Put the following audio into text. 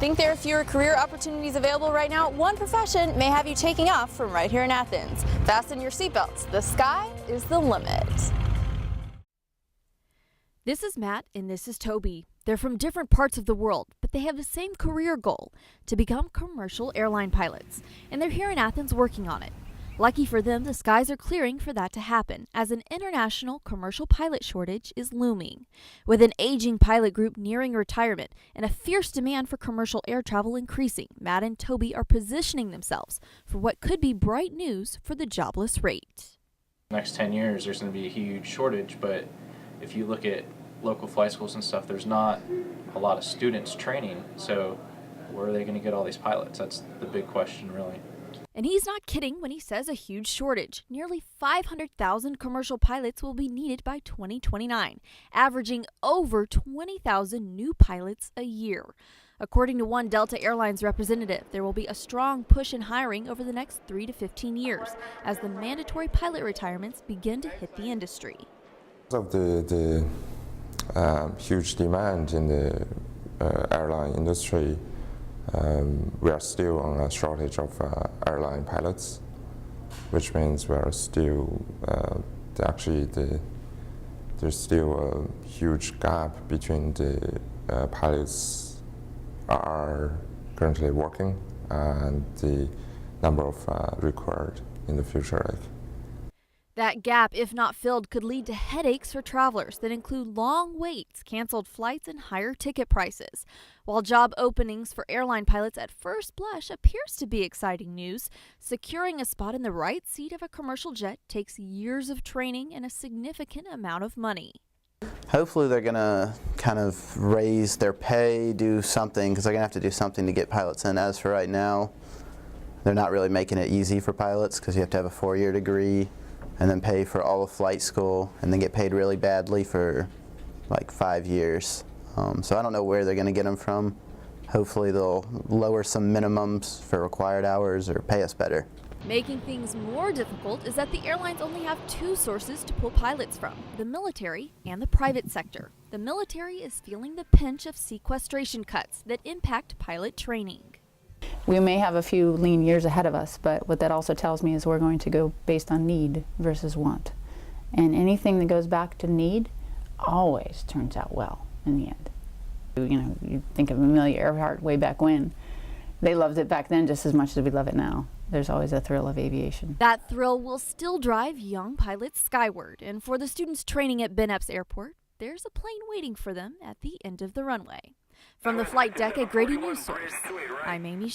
Think there are fewer career opportunities available right now? One profession may have you taking off from right here in Athens. Fasten your seatbelts. The sky is the limit. This is Matt and this is Toby. They're from different parts of the world, but they have the same career goal, to become commercial airline pilots. And they're here in Athens working on it. Lucky for them, the skies are clearing for that to happen, as an international commercial pilot shortage is looming. With an aging pilot group nearing retirement and a fierce demand for commercial air travel increasing, Matt and Toby are positioning themselves for what could be bright news for the jobless rate. Next 10 years, there's going to be a huge shortage, but if you look at local flight schools and stuff, there's not a lot of students training, so where are they going to get all these pilots? That's the big question, really. And he's not kidding when he says a huge shortage. Nearly 500,000 commercial pilots will be needed by 2029, averaging over 20,000 new pilots a year. According to one Delta Airlines representative, there will be a strong push in hiring over the next 3 to 15 years as the mandatory pilot retirements begin to hit the industry. Of the huge demand in the airline industry, we are still on a shortage of airline pilots, which means we are still there's still a huge gap between the pilots are currently working and the number of required in the future. That gap, if not filled, could lead to headaches for travelers that include long waits, canceled flights, and higher ticket prices. While job openings for airline pilots at first blush appears to be exciting news, securing a spot in the right seat of a commercial jet takes years of training and a significant amount of money. Hopefully they're going to kind of raise their pay, do something, because they're going to have to do something to get pilots in. As for right now, they're not really making it easy for pilots because you have to have a 4-year degree and then pay for all of flight school, and then get paid really badly for like 5 years. So I don't know where they're going to get them from. Hopefully they'll lower some minimums for required hours or pay us better. Making things more difficult is that the airlines only have 2 sources to pull pilots from, the military and the private sector. The military is feeling the pinch of sequestration cuts that impact pilot training. We may have a few lean years ahead of us, but what that also tells me is we're going to go based on need versus want. And anything that goes back to need always turns out well in the end. You know, you think of Amelia Earhart way back when. They loved it back then just as much as we love it now. There's always a thrill of aviation. That thrill will still drive young pilots skyward. And for the students training at Ben-Epps Airport, there's a plane waiting for them at the end of the runway. From the flight deck at Grady Newsource, I'm Mamie.